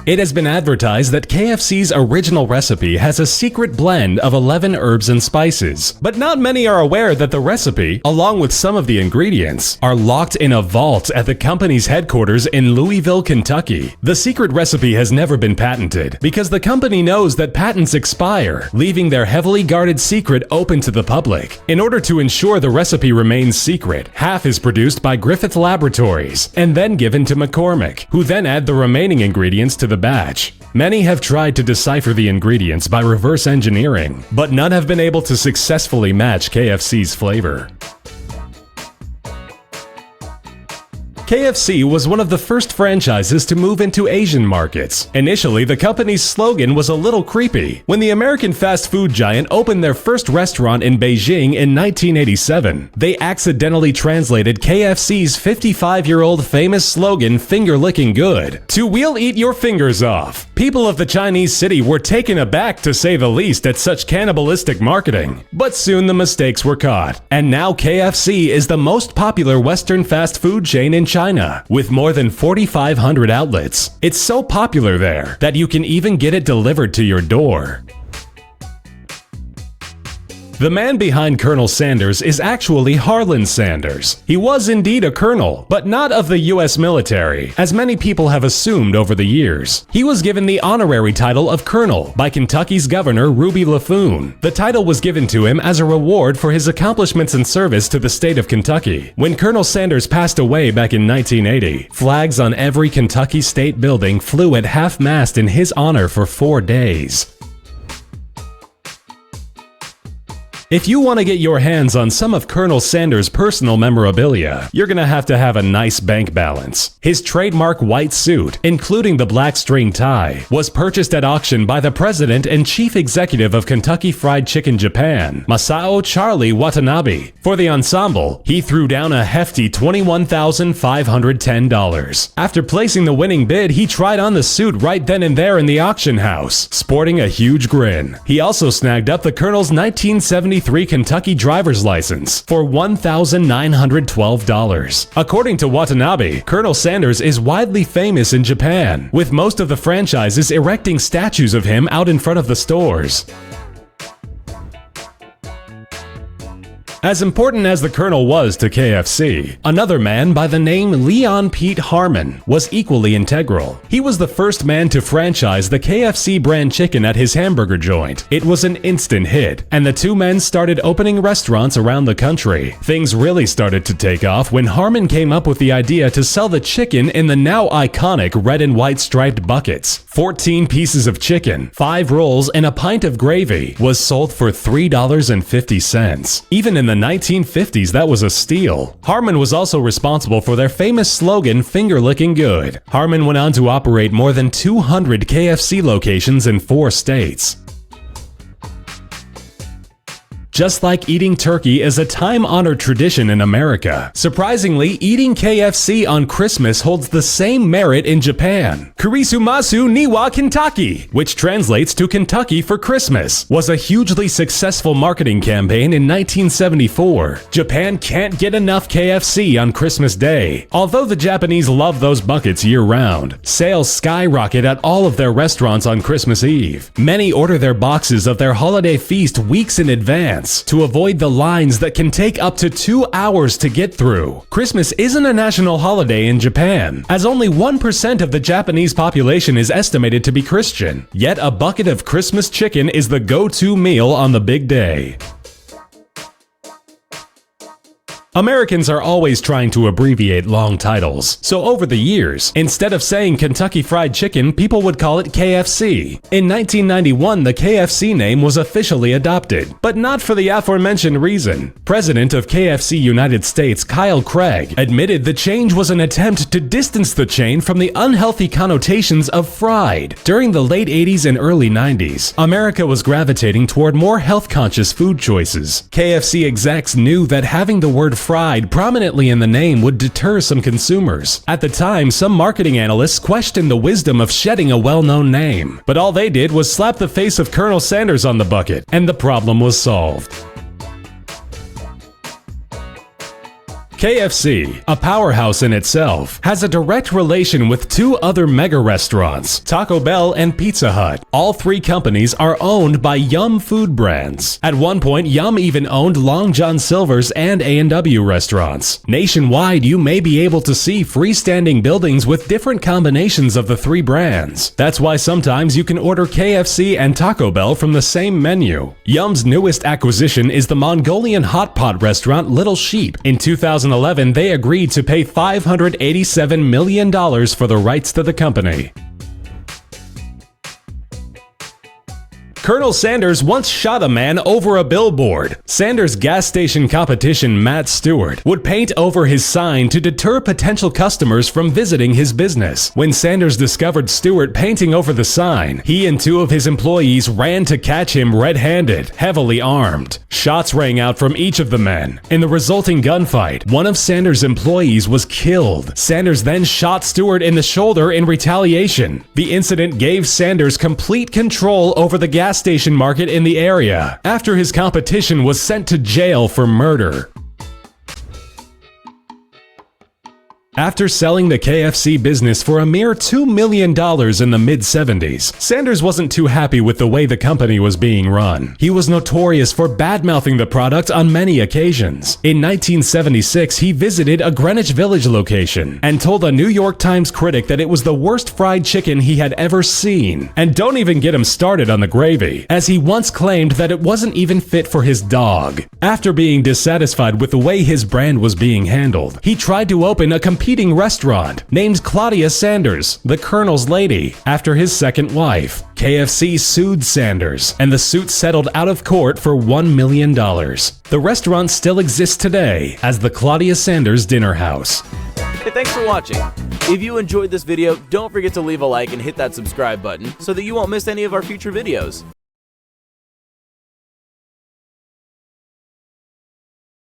It has been advertised that KFC's original recipe has a secret blend of 11 herbs and spices, but not many are aware that the recipe, along with some of the ingredients, are locked in a vault at the company's headquarters in Louisville, Kentucky. The secret recipe has never been patented because the company knows that patents expire, leaving their heavily guarded secret open to the public. In order to ensure the recipe remains secret, half is produced by Griffith Laboratories and then given to McCormick, who then add the remaining ingredients to the batch. Many have tried to decipher the ingredients by reverse engineering, but none have been able to successfully match KFC's flavor. KFC was one of the first franchises to move into Asian markets. Initially, the company's slogan was a little creepy. When the American fast food giant opened their first restaurant in Beijing in 1987, they accidentally translated KFC's 55-year-old famous slogan, "Finger licking good," to "We'll eat your fingers off." People of the Chinese city were taken aback, to say the least, at such cannibalistic marketing. But soon the mistakes were caught, and now KFC is the most popular Western fast food chain in China, with more than 4,500 outlets. It's so popular there that you can even get it delivered to your door. The man behind Colonel Sanders is actually Harlan Sanders. He was indeed a colonel, but not of the US military, as many people have assumed over the years. He was given the honorary title of colonel by Kentucky's governor Ruby LaFoon. The title was given to him as a reward for his accomplishments and service to the state of Kentucky. When Colonel Sanders passed away back in 1980, flags on every Kentucky state building flew at half-mast in his honor for 4 days. If you want to get your hands on some of Colonel Sanders' personal memorabilia, you're gonna have a nice bank balance. His trademark white suit, including the black string tie, was purchased at auction by the president and chief executive of Kentucky Fried Chicken Japan, Masao Charlie Watanabe. For the ensemble, he threw down a hefty $21,510. After placing the winning bid, he tried on the suit right then and there in the auction house, sporting a huge grin. He also snagged up the Colonel's 1973 Kentucky driver's license for $1,912. According to Watanabe, Colonel Sanders is widely famous in Japan, with most of the franchises erecting statues of him out in front of the stores. As important as the Colonel was to KFC, another man by the name Leon Pete Harmon was equally integral. He was the first man to franchise the KFC brand chicken at his hamburger joint. It was an instant hit, and the two men started opening restaurants around the country. Things really started to take off when Harmon came up with the idea to sell the chicken in the now iconic red and white striped buckets. 14 pieces of chicken, 5 rolls, and a pint of gravy was sold for $3.50. Even in the 1950s, that was a steal. Harmon was also responsible for their famous slogan, "Finger licking good." Harmon went on to operate more than 200 KFC locations in 4 states. Just like eating turkey is a time-honored tradition in America, surprisingly, eating KFC on Christmas holds the same merit in Japan. Kurisumasu Niwa Kentucky, which translates to Kentucky for Christmas, was a hugely successful marketing campaign in 1974. Japan can't get enough KFC on Christmas Day. Although the Japanese love those buckets year-round, sales skyrocket at all of their restaurants on Christmas Eve. Many order their boxes of their holiday feast weeks in advance to avoid the lines that can take up to 2 hours to get through. Christmas isn't a national holiday in Japan, as only 1% of the Japanese population is estimated to be Christian. Yet a bucket of Christmas chicken is the go-to meal on the big day. Americans are always trying to abbreviate long titles, so over the years, instead of saying Kentucky Fried Chicken, people would call it KFC. In 1991, the KFC name was officially adopted, but not for the aforementioned reason. President of KFC United States, Kyle Craig, admitted the change was an attempt to distance the chain from the unhealthy connotations of fried. During the late 80s and early 90s, America was gravitating toward more health-conscious food choices. KFC execs knew that having the word fried prominently in the name would deter some consumers. At the time, some marketing analysts questioned the wisdom of shedding a well-known name, but all they did was slap the face of Colonel Sanders on the bucket, and the problem was solved. KFC, a powerhouse in itself, has a direct relation with two other mega restaurants, Taco Bell and Pizza Hut. All three companies are owned by Yum food brands. At one point, Yum even owned Long John Silver's and A&W restaurants. Nationwide, you may be able to see freestanding buildings with different combinations of the three brands. That's why sometimes you can order KFC and Taco Bell from the same menu. Yum's newest acquisition is the Mongolian hot pot restaurant Little Sheep. In 2011, they agreed to pay $587 million for the rights to the company. Colonel Sanders once shot a man over a billboard. Sanders' gas station competition Matt Stewart would paint over his sign to deter potential customers from visiting his business. When Sanders discovered Stewart painting over the sign, he and two of his employees ran to catch him red-handed, heavily armed. Shots rang out from each of the men. In the resulting gunfight, one of Sanders' employees was killed. Sanders then shot Stewart in the shoulder in retaliation. The incident gave Sanders complete control over the gas station market in the area, after his competition was sent to jail for murder. After selling the KFC business for a mere $2 million in the mid-70s, Sanders wasn't too happy with the way the company was being run. He was notorious for bad-mouthing the product on many occasions. In 1976, he visited a Greenwich Village location and told a New York Times critic that it was the worst fried chicken he had ever seen. And don't even get him started on the gravy, as he once claimed that it wasn't even fit for his dog. After being dissatisfied with the way his brand was being handled, he tried to open a competing restaurant named Claudia Sanders, the Colonel's Lady, after his second wife. KFC sued Sanders, and the suit settled out of court for $1 million. The restaurant still exists today as the Claudia Sanders Dinner House. Hey, thanks for watching. If you enjoyed this video, don't forget to leave a like and hit that subscribe button so that you won't miss any of our future videos.